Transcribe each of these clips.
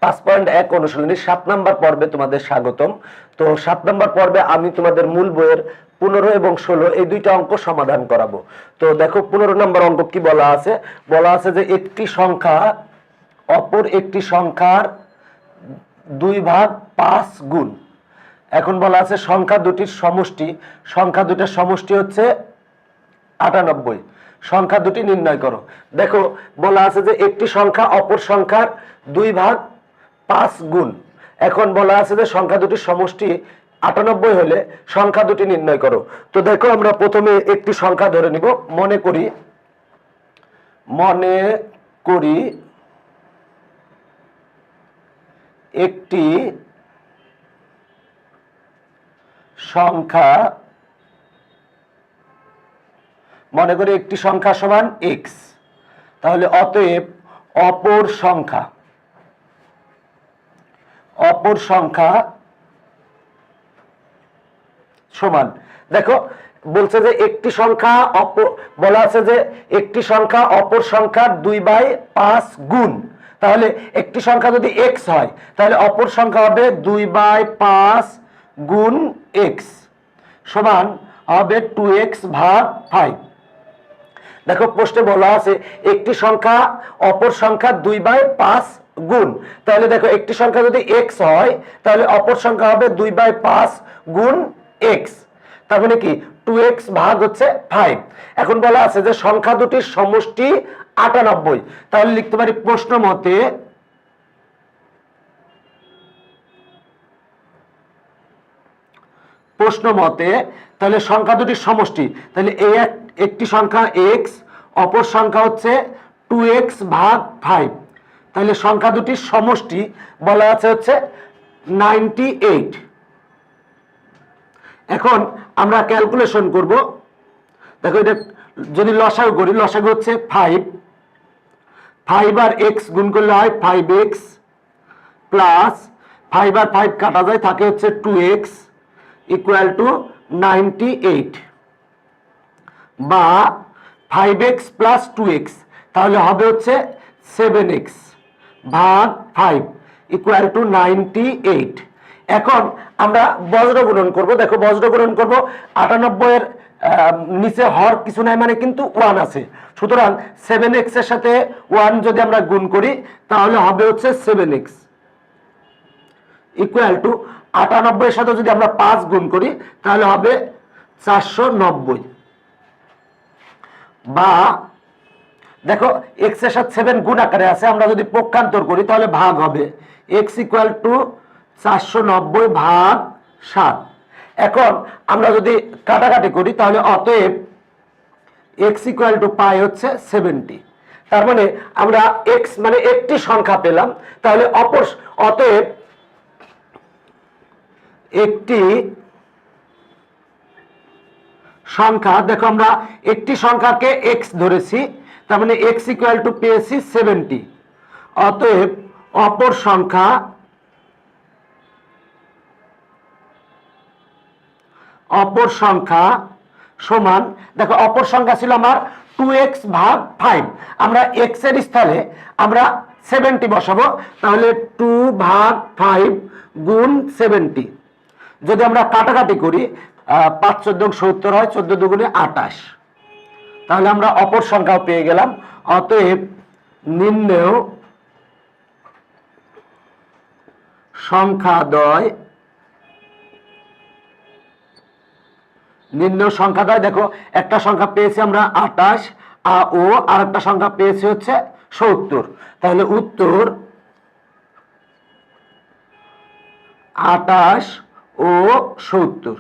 5.1 অনুশীলনী 7 নম্বর পর্বে তোমাদের স্বাগতম। তো 7 নম্বর পর্বে আমি তোমাদের মূল বইয়ের 15 এবং 16 এই দুইটা অঙ্ক সমাধান করাবো। তো দেখো 15 নম্বর অঙ্ক কি বলা আছে, যে একটি সংখ্যা অপর একটি সংখ্যার 2 ভাগ 5 গুণ। এখন বলা আছে সংখ্যা দুটির সমষ্টি, সংখ্যা দুটির সমষ্টি হচ্ছে 98, সংখ্যা দুটি নির্ণয় করো। দেখো বলা আছে যে একটি সংখ্যা অপর সংখ্যার 2 ভাগ 5 গুণ। এখন বলা আছে যে সংখ্যা দুটির সমষ্টি 98 হলে সংখ্যা দুটি নির্ণয় করো। তো দেখো আমরা প্রথমে একটি সংখ্যা ধরে নিব। মনে করি একটি সংখ্যা, সমান x। তাহলে অতএব অপর সংখ্যা সমান, দেখো বলছে যে একটি সংখ্যা বলা আছে যে একটি সংখ্যা অপর সংখ্যার 2/5 গুণ। তাহলে একটি সংখ্যা যদি x হয় তাহলে অপর সংখ্যা হবে 2/5 গুণ x সমান হবে 2x ভাগ 5। দেখো প্রশ্নে বলা আছে একটি সংখ্যা অপর সংখ্যা 2/5 গুণ। তাহলে দেখো একটি সংখ্যা যদি x হয় তাহলে অপর সংখ্যা হবে 2/5 গুণ x, তার মানে কি 2x ভাগ হচ্ছে 5। এখন বলা আছে যে সংখ্যা দুটির সমষ্টি 98, তাহলে লিখতে পারি প্রশ্ন মতে তাহলে সংখ্যা দুটির সমষ্টি, তাহলে একটি সংখ্যা x অপর সংখ্যা হচ্ছে 2x ভাগ 5, তাহলে সংখ্যা দুটির সমষ্টি বলা আছে হচ্ছে 98। এখন আমরা ক্যালকুলেশন করব। দেখো এটা যদি লসাগু করি, লসাগু হচ্ছে 5 আর x গুণ করলে হয় 5x প্লাস 5 আর 5 কাটা যায় থাকে হচ্ছে 2x ইকুয়াল টু 98, বা 5x প্লাস 2x তাহলে হবে হচ্ছে 7x ভাগ 5 ইকুয়াল টু 98। এখন আমরা বজ্র গুণন করব। দেখো বজ্র গুণন করব, 98 এর নিচে হর কিছু নাই মানে কিন্তু 1 আছে, সুতরাং 7x এর সাথে 1 যদি আমরা গুণ করি তাহলে হবে হচ্ছে 7x ইকুয়াল টু 98 এর সাথে যদি আমরা 5 গুণ করি তাহলে হবে 490, বা দেখো x এর সাথে 7 গুণ আকারে আছে, আমরা যদি পক্ষান্তর করি তাহলে ভাগ হবে x ইকুয়াল টু 490 ভাগ 7। এখন আমরা যদি কাটাকাটি করি তাহলে অতএব x ইকুয়াল টু পাই হচ্ছে 70। তার মানে আমরা x মানে একটি সংখ্যা পেলাম। তাহলে অতএব একটি সংখ্যা, দেখো আমরা একটি সংখ্যাকে x ধরেছি, তার মানে x ইকুয়াল টু পেয়েছি 70। অতএব অপর সংখ্যা সমান, দেখো অপর সংখ্যা ছিল আমার 2x ভাগ 5, আমরা x এর স্থানে আমরা 70 বসাবো, তাহলে 2 ভাগ 5 গুণ 70। যদি আমরা কাটাকাটি করি 5 14 70 হয়, 14 দুগুণে 28, তাহলে আমরা অপর সংখ্যাও পেয়ে গেলাম। অতএব নিম্নেয় সংখ্যাদ্বয়, দেখো একটা সংখ্যা পেয়েছি আমরা 28 ও আর একটা সংখ্যা পেয়েছি হচ্ছে 70, তাহলে উত্তর 28 ও 70।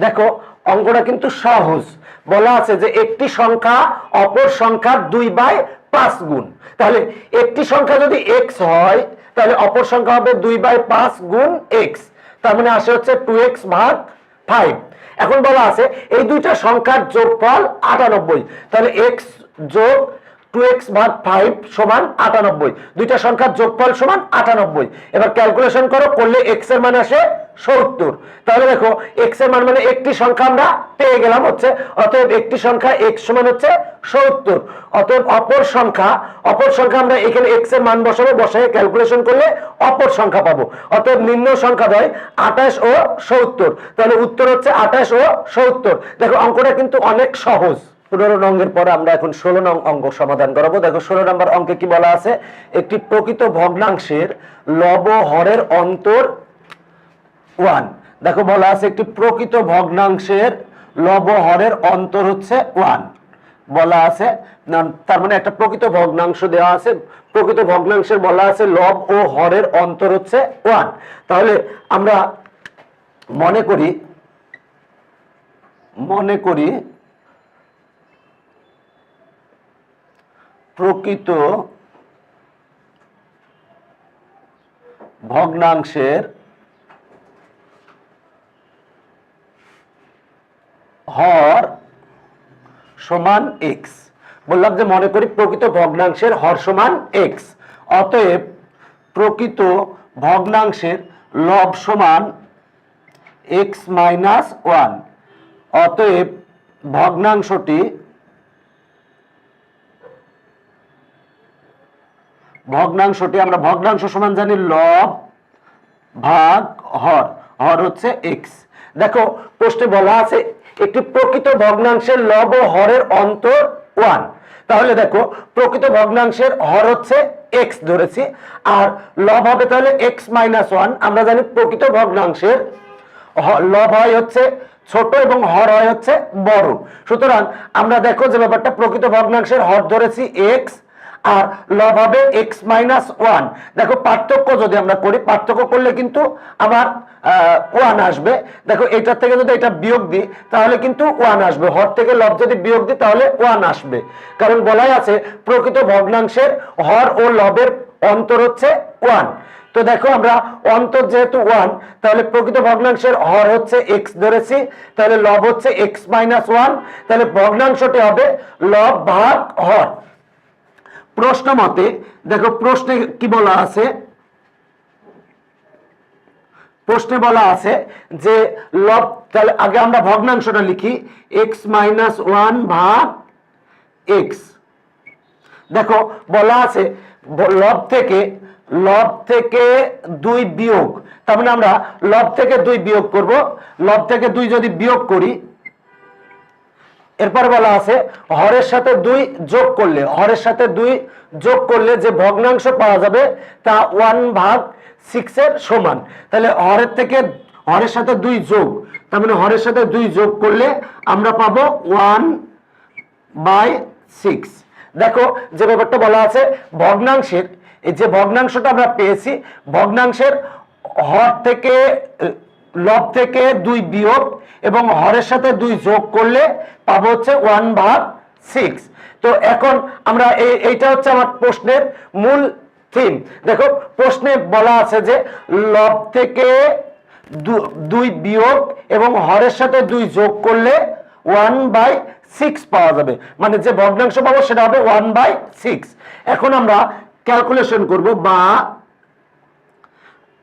দেখো অঙ্কটা কিন্তু সহজ। বলা আছে যে একটি সংখ্যা অপর সংখ্যার 2/5 গুণ। তাহলে একটি সংখ্যা যদি x হয় তাহলে অপর সংখ্যা হবে 2/5 গুণ x, তার মানে আসে হচ্ছে 2x ভাগ 5। এখন বলা আছে এই দুইটা সংখ্যার যোগফল 98, তাহলে x যোগ 2x ভাগ 5 সমান 98, দুইটা সংখ্যার যোগফল সমান 98। এবার ক্যালকুলেশন করো, করলে x এর মান আসে 70। তাহলে দেখো x এর মান মানে একটি সংখ্যা আমরা পেয়ে গেলাম হচ্ছে, অতএব একটি সংখ্যা x সমান হচ্ছে 70। অতএব অপর সংখ্যা আমরা এখানে x এর মান বসাবো, বসায় ক্যালকুলেশন করলে অপর সংখ্যা পাবো। অতএব নির্ণয় সংখ্যা হয় 28 ও 70। তাহলে উত্তর হচ্ছে 28 ও 70। দেখো অঙ্কটা কিন্তু অনেক সহজ। 15 নং এর পরে আমরা এখন 16 নং অঙ্ক সমাধান করাবো। দেখো 16 নম্বর অঙ্কে কি বলা আছে, একটি প্রকৃত ভগ্নাংশের লব হরের অন্তর 1। দেখো বলা আছে একটি প্রকৃত ভগ্নাংশের লব হরের অন্তর হচ্ছে 1 বলা আছে। তার মানে একটা প্রকৃত ভগ্নাংশ দেওয়া আছে, প্রকৃত ভগ্নাংশের বলা আছে লব ও হরের অন্তর হচ্ছে 1। তাহলে আমরা মনে করি প্রকৃত ভগ্নাংশের হর সমান x। বললাম যে মনে করি প্রকৃত ভগ্নাংশের হর সমান x। অতএব প্রকৃত ভগ্নাংশের লব সমান x মাইনাস 1। অতএব ভগ্নাংশটি আমরা ভগ্নাংশ সমান জানি লব ভাগ হর, হর হচ্ছে x। দেখো প্রশ্নে বলা আছে একটি প্রকৃত ভগ্নাংশের লব ও হরের অন্তর 1। তাহলে দেখো প্রকৃত ভগ্নাংশের হর হচ্ছে x ধরেছি, আর লব হবে তাহলে x মাইনাস 1। আমরা জানি প্রকৃত ভগ্নাংশের লব হয় হচ্ছে ছোট এবং হর হয় হচ্ছে বড়। সুতরাং আমরা দেখো যে ব্যাপারটা প্রকৃত ভগ্নাংশের হর ধরেছি x আর লব হবে x মাইনাস 1। দেখো পার্থক্য যদি আমরা করি, পার্থক্য করলে কিন্তু আবার 1 আসবে। দেখো এটার থেকে যদি এটা বিয়োগ দিই তাহলে কিন্তু 1 আসবে, হর থেকে লব যদি বিয়োগ দিই তাহলে 1 আসবে, কারণ বলাই আছে প্রকৃত ভগ্নাংশের হর ও লবের অন্তর হচ্ছে 1। তো দেখো আমরা অন্তর যেহেতু 1, তাহলে প্রকৃত ভগ্নাংশের হর হচ্ছে x ধরেছি, তাহলে লব হচ্ছে x মাইনাস 1। তাহলে ভগ্নাংশটি হবে লব ভাগ হর। প্রশ্ন মতে দেখো প্রশ্নে কি বলা আছে, প্রশ্নে বলা আছে যে লব, তাহলে আগে আমরা ভগ্নাংশটা লিখি x মাইনাস 1 ভাগ x। দেখো বলা আছে লব থেকে 2 বিয়োগ, তার মানে আমরা লব থেকে 2 বিয়োগ করব। লব থেকে 2 যদি বিয়োগ করি, এরপর বলা আছে হরের সাথে 2 যোগ করলে, হরের সাথে 2 যোগ করলে যে ভগ্নাংশ পাওয়া যাবে তা 1 ভাগ 6 এর সমান। তাহলে হরের সাথে 2 যোগ, তার মানে হরের সাথে 2 যোগ করলে আমরা পাবো 1/6। দেখো যে ব্যাপারটা বলা আছে ভগ্নাংশের, এই যে ভগ্নাংশটা আমরা পেয়েছি, ভগ্নাংশের হর থেকে লব থেকে 2 বিয়োগ এবং হরের সাথে 2 যোগ করলে পাবো হচ্ছে 1/6। তো এখন আমরা এইটা হচ্ছে আমার প্রশ্নের মূল থিম। দেখো প্রশ্নে বলা আছে যে লব থেকে 2 বিয়োগ এবং হরের সাথে 2 যোগ করলে 1/6 পাওয়া যাবে, মানে যে ভগ্নাংশ পাবো সেটা হবে 1/6। এখন আমরা ক্যালকুলেশন করব, বা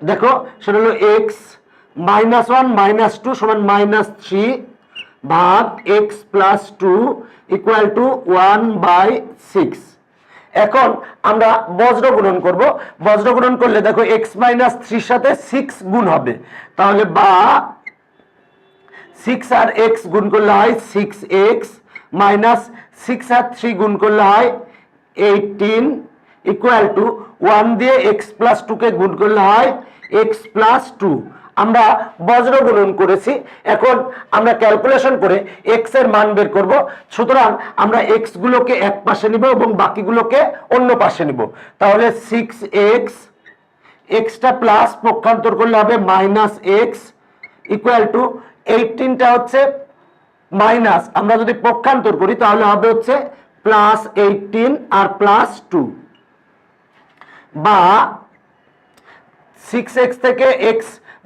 দেখো সেটা হলো x মাইনাস 1 মাইনাস 2 সমান -3 ভাগ x প্লাস 2 ইকুয়াল টু 1/6। এখন আমরা বজ্র গুণন করব। বজ্র গুণন করলে দেখো x মাইনাস 3 সাথে 6 গুণ হবে, তাহলে বা 6 আর x গুণ করলে হয় 6x মাইনাস 6 আর 3 গুণ করলে হয় 18 ইকুয়াল টু 1 দিয়ে x প্লাস 2 কে গুণ করলে হয় x প্লাস 2। আমরা বজ্র গুণন করেছি, এখন আমরা ক্যালকুলেশন করে x এর মান বের করব। সুতরাং আমরা x গুলোকে এক পাশে নিব এবং বাকিগুলোকে অন্য পাশে নিব। তাহলে 6x, xটা প্লাস পক্ষান্তর করলে হবে -x ইকুয়াল টু 18টা হচ্ছে মাইনাস, আমরা যদি পক্ষান্তর করি তাহলে হবে হচ্ছে +18 আর +2, বা 6x থেকে x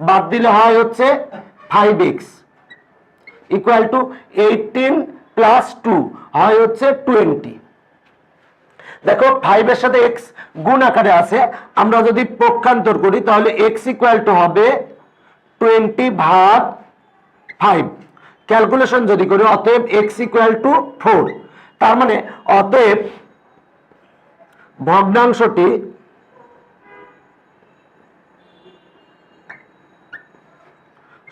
বাদ দিলে হয় হচ্ছে 5x ইকুয়াল টু 18 + 2 হয় হচ্ছে 20। দেখো 5 এর সাথে x গুণ আকারে আছে, আমরা যদি পক্ষান্তর করি তাহলে x ইকুয়াল টু হবে 20/5। ক্যালকুলেশন যদি করি অতএব x ইকুয়াল টু 4। তার মানে অতএব ভগ্নাংশটি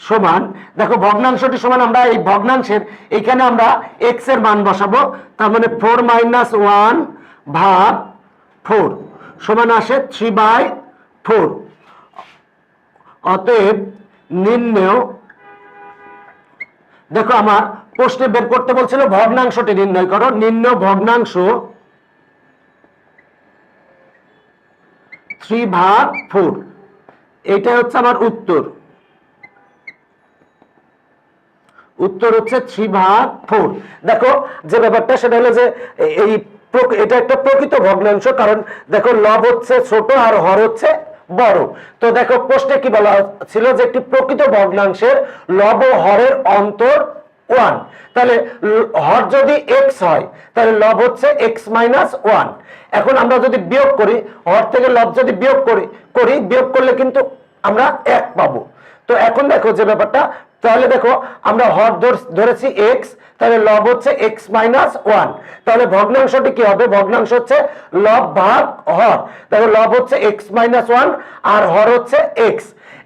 সমান, দেখো ভগ্নাংশটি সমান, আমরা এই ভগ্নাংশের এখানে আমরা x এর মান বসাবো, তার মানে 4 - 1/4 সমান আসে 3/4। অতএব নির্ণয়, দেখো আমার প্রশ্নে বের করতে বলছিল ভগ্নাংশটি নির্ণয় করো, নির্ণয় ভগ্নাংশ 3/4, এইটা হচ্ছে আমার উত্তর। উত্তর হচ্ছে 3/4। দেখো যে ব্যাপারটা সেটা হলো যে এই এটা একটা প্রকৃত ভগ্নাংশ, কারণ দেখো লব হচ্ছে ছোট আর হর হচ্ছে বড়। তো দেখো প্রশ্নে কি বলা ছিল যে একটি প্রকৃত ভগ্নাংশের লব ও হরের অন্তর 1, তাহলে হর যদি x হয় তাহলে লব হচ্ছে x - 1। এখন আমরা যদি বিয়োগ করি, হর থেকে লব যদি বিয়োগ বিয়োগ করলে কিন্তু আমরা 1 পাবো। তো এখন দেখো যে ব্যাপারটা, তাহলে দেখো আমরা হর ধরেছি x, তাহলে লব হচ্ছে x - 1, তাহলে ভগ্নাংশটি কি হবে? ভগ্নাংশ হচ্ছে লব ভাগ হর, দেখো লব হচ্ছে x - 1 আর হর হচ্ছে x।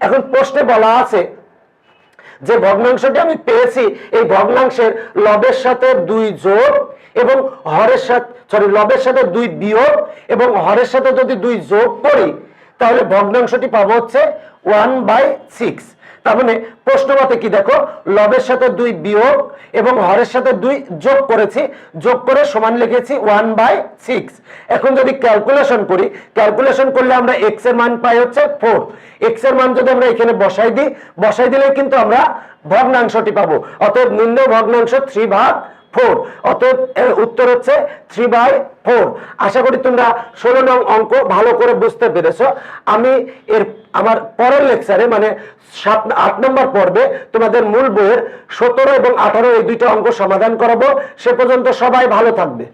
এখন প্রশ্নে বলা আছে যে ভগ্নাংশটি আমি পেয়েছি, এই ভগ্নাংশের লবের সাথে 2 যোগ এবং হরের সাথে লবের সাথে 2 বিয়োগ এবং হরের সাথে যদি 2 যোগ করি তাহলে ভগ্নাংশটি পাবো হচ্ছে 1/6। তার মানে প্রশ্নমতে কি দেখো, লবের সাথে 2 বিয়োগ এবং হরের সাথে 2 যোগ করেছি, যোগ করে সমান লিখেছি 1/6। এখন যদি ক্যালকুলেশন করি, ক্যালকুলেশন করলে আমরা x এর মান পাই হচ্ছে 4। x এর মান যদি আমরা এখানে বসাই দিলে কিন্তু আমরা ভগ্নাংশটি পাবো। অতএব নির্ণয় ভগ্নাংশ 3/4, অতএব উত্তর হচ্ছে 3/4। আশা করি তোমরা 16 নং অঙ্ক ভালো করে বুঝতে পেরেছো। আমি আমার পরের লেকচারে মানে 8 নম্বর পর্বে তোমাদের মূল বইয়ের 17 এবং 18 এই দুইটা অঙ্ক সমাধান করাবো। সে পর্যন্ত সবাই ভালো থাকবে।